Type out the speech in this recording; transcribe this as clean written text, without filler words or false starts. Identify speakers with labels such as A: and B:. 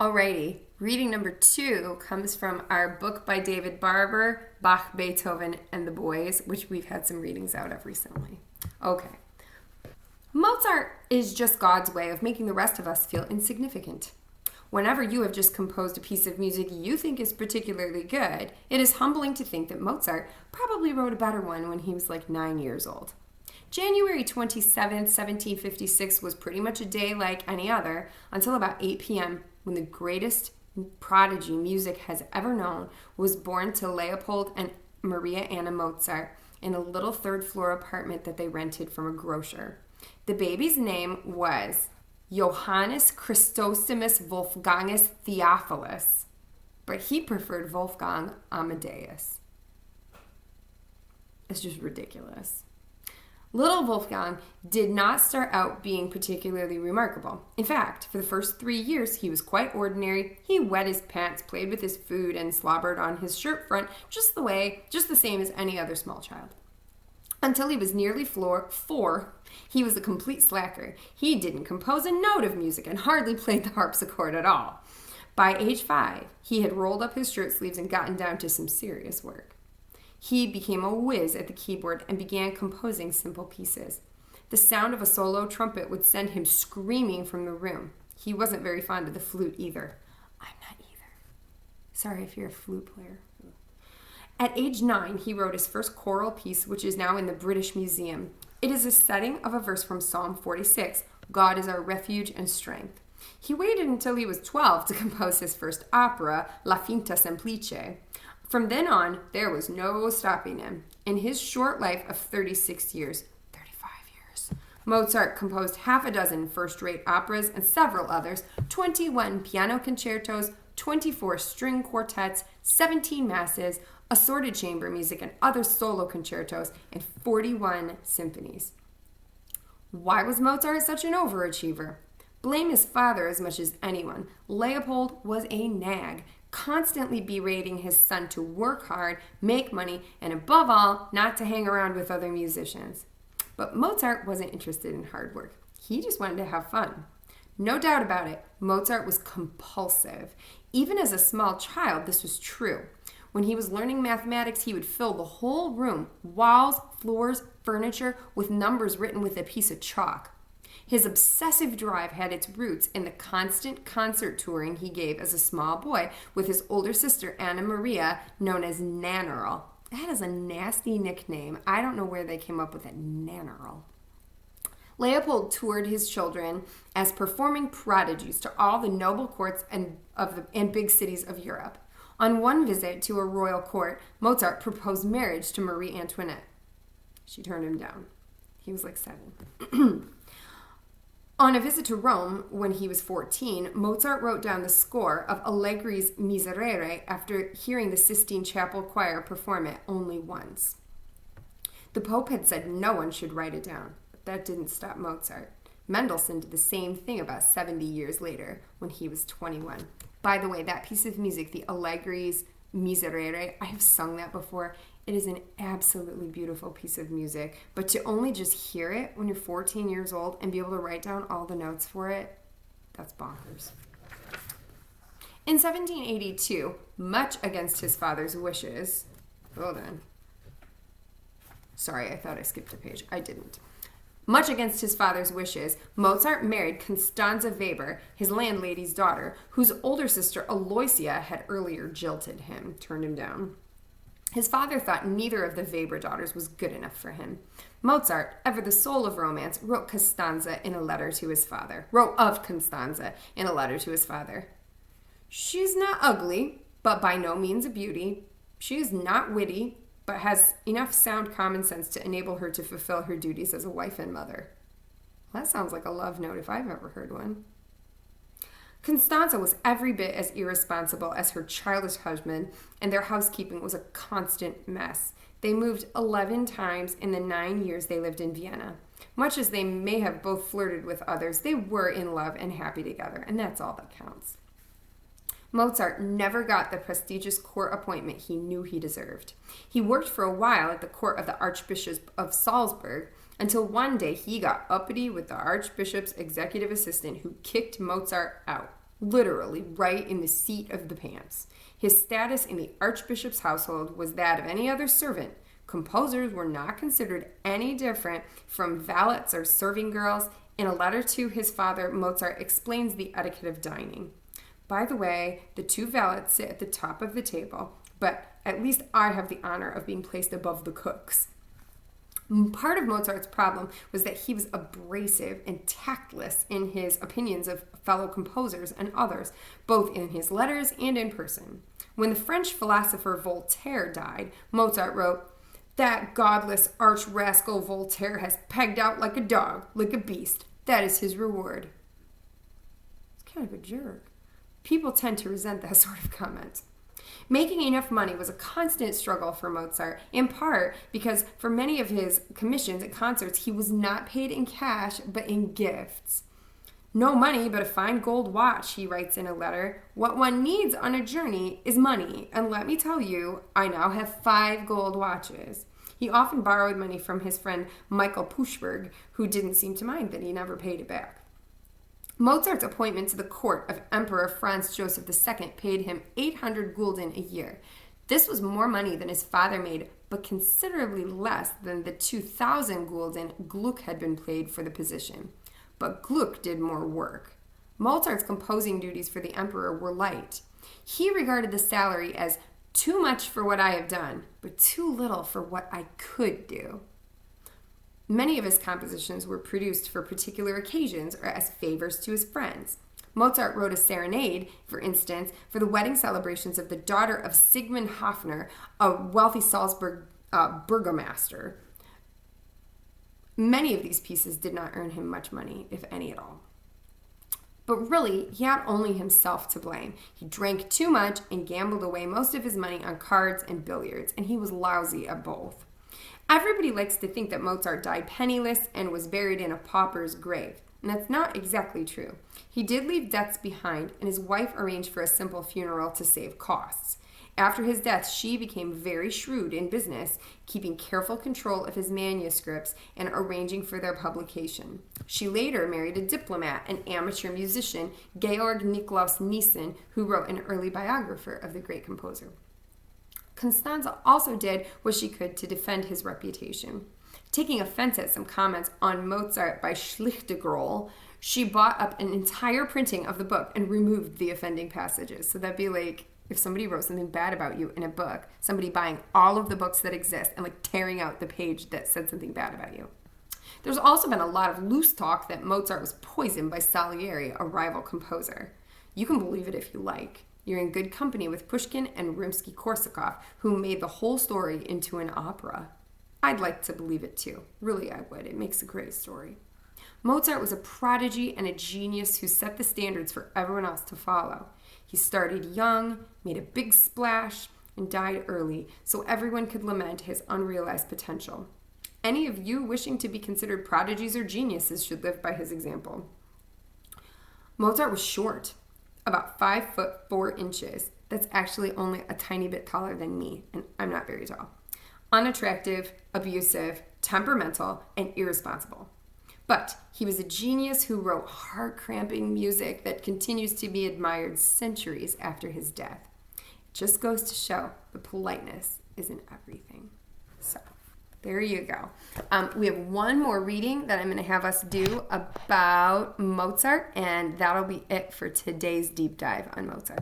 A: Alrighty, reading number 2 comes from our book by David Barber, Bach, Beethoven, and the Boys, which we've had some readings out of recently. Okay. Mozart is just God's way of making the rest of us feel insignificant. Whenever you have just composed a piece of music you think is particularly good, it is humbling to think that Mozart probably wrote a better one when he was like 9 years old. January 27th, 1756 was pretty much a day like any other until about 8 p.m. when the greatest prodigy music has ever known was born to Leopold and Maria Anna Mozart in a little third-floor apartment that they rented from a grocer. The baby's name was Johannes Chrysostomus Wolfgangus Theophilus, but he preferred Wolfgang Amadeus. It's just ridiculous. Little Wolfgang did not start out being particularly remarkable. In fact, for the first 3 years, he was quite ordinary. He wet his pants, played with his food, and slobbered on his shirt front just the same as any other small child. Until he was nearly 4, he was a complete slacker. He didn't compose a note of music and hardly played the harpsichord at all. By age 5, he had rolled up his shirt sleeves and gotten down to some serious work. He became a whiz at the keyboard and began composing simple pieces. The sound of a solo trumpet would send him screaming from the room. He wasn't very fond of the flute either. I'm not either. Sorry if you're a flute player. At age 9, he wrote his first choral piece, which is now in the British Museum. It is a setting of a verse from Psalm 46, God is our refuge and strength. He waited until he was 12 to compose his first opera, La Finta Semplice. From then on, there was no stopping him. In his short life of 35 years, Mozart composed half a dozen first-rate operas and several others, 21 piano concertos, 24 string quartets, 17 masses, assorted chamber music and other solo concertos, and 41 symphonies. Why was Mozart such an overachiever? Blame his father as much as anyone. Leopold was a nag, constantly berating his son to work hard, make money, and above all, not to hang around with other musicians. But Mozart wasn't interested in hard work. He just wanted to have fun. No doubt about it, Mozart was compulsive. Even as a small child, this was true. When he was learning mathematics, he would fill the whole room, walls, floors, furniture, with numbers written with a piece of chalk. His obsessive drive had its roots in the constant concert touring he gave as a small boy with his older sister, Anna Maria, known as Nannerl. That is a nasty nickname. I don't know where they came up with it, Nannerl. Leopold toured his children as performing prodigies to all the noble courts and big cities of Europe. On one visit to a royal court, Mozart proposed marriage to Marie Antoinette. She turned him down. He was like 7. On a visit to Rome when he was 14, Mozart wrote down the score of Allegri's Miserere after hearing the Sistine Chapel choir perform it only once. The Pope had said no one should write it down, but that didn't stop Mozart. Mendelssohn did the same thing about 70 years later when he was 21. By the way, that piece of music, the Allegri's Miserere, I have sung that before. It is an absolutely beautiful piece of music, but to only just hear it when you're 14 years old and be able to write down all the notes for it, that's bonkers. In 1782, much against his father's wishes, hold on. Sorry, I thought I skipped a page. I didn't. Much against his father's wishes, Mozart married Constanze Weber, his landlady's daughter, whose older sister Aloysia had earlier jilted him, turned him down. His father thought neither of the Weber daughters was good enough for him. Mozart, ever the soul of romance, wrote of Constanze in a letter to his father. She is not ugly, but by no means a beauty. She is not witty, but has enough sound common sense to enable her to fulfill her duties as a wife and mother. Well, that sounds like a love note if I've ever heard one. Constanze was every bit as irresponsible as her childish husband, and their housekeeping was a constant mess. They moved 11 times in the 9 years they lived in Vienna. Much as they may have both flirted with others, they were in love and happy together, and that's all that counts. Mozart never got the prestigious court appointment he knew he deserved. He worked for a while at the court of the Archbishop of Salzburg, until one day he got uppity with the Archbishop's executive assistant who kicked Mozart out. literally right in the seat of the pants. His status in the archbishop's household was that of any other servant. Composers were not considered any different from valets or serving girls. In a letter to his father, Mozart explains the etiquette of dining. By the way, the two valets sit at the top of the table, but at least I have the honor of being placed above the cooks. Part of Mozart's problem was that he was abrasive and tactless in his opinions of fellow composers and others, both in his letters and in person. When the French philosopher Voltaire died, Mozart wrote, "That godless arch-rascal Voltaire has pegged out like a dog, like a beast. That is his reward." It's kind of a jerk. People tend to resent that sort of comment. Making enough money was a constant struggle for Mozart, in part because for many of his commissions and concerts, he was not paid in cash, but in gifts. "No money, but a fine gold watch," he writes in a letter. "What one needs on a journey is money, and let me tell you, I now have 5 gold watches." He often borrowed money from his friend Michael Puchberg, who didn't seem to mind that he never paid it back. Mozart's appointment to the court of Emperor Franz Joseph II paid him 800 gulden a year. This was more money than his father made, but considerably less than the 2,000 gulden Gluck had been paid for the position. But Gluck did more work. Mozart's composing duties for the emperor were light. He regarded the salary as too much for what I have done, but too little for what I could do. Many of his compositions were produced for particular occasions or as favors to his friends. Mozart wrote a serenade, for instance, for the wedding celebrations of the daughter of Sigmund Hofner, a wealthy Salzburg burgomaster. Many of these pieces did not earn him much money, if any at all. But really, he had only himself to blame. He drank too much and gambled away most of his money on cards and billiards, and he was lousy at both. Everybody likes to think that Mozart died penniless and was buried in a pauper's grave, and that's not exactly true. He did leave debts behind, and his wife arranged for a simple funeral to save costs. After his death, she became very shrewd in business, keeping careful control of his manuscripts and arranging for their publication. She later married a diplomat and amateur musician, Georg Nikolaus Niesen, who wrote an early biographer of the great composer. Constanza also did what she could to defend his reputation. Taking offense at some comments on Mozart by Schlichtegroll, she bought up an entire printing of the book and removed the offending passages. So that'd be like if somebody wrote something bad about you in a book, somebody buying all of the books that exist and like tearing out the page that said something bad about you. There's also been a lot of loose talk that Mozart was poisoned by Salieri, a rival composer. You can believe it if you like. You're in good company with Pushkin and Rimsky-Korsakov, who made the whole story into an opera. I'd like to believe it too. Really, I would. It makes a great story. Mozart was a prodigy and a genius who set the standards for everyone else to follow. He started young, made a big splash, and died early, so everyone could lament his unrealized potential. Any of you wishing to be considered prodigies or geniuses should live by his example. Mozart was short, about 5'4". That's actually only a tiny bit taller than me, and I'm not very tall. Unattractive, abusive, temperamental, and irresponsible. But he was a genius who wrote heart-cramping music that continues to be admired centuries after his death. It just goes to show the politeness isn't everything. So, there you go. We have one more reading that I'm going to have us do about Mozart, and that'll be it for today's deep dive on Mozart.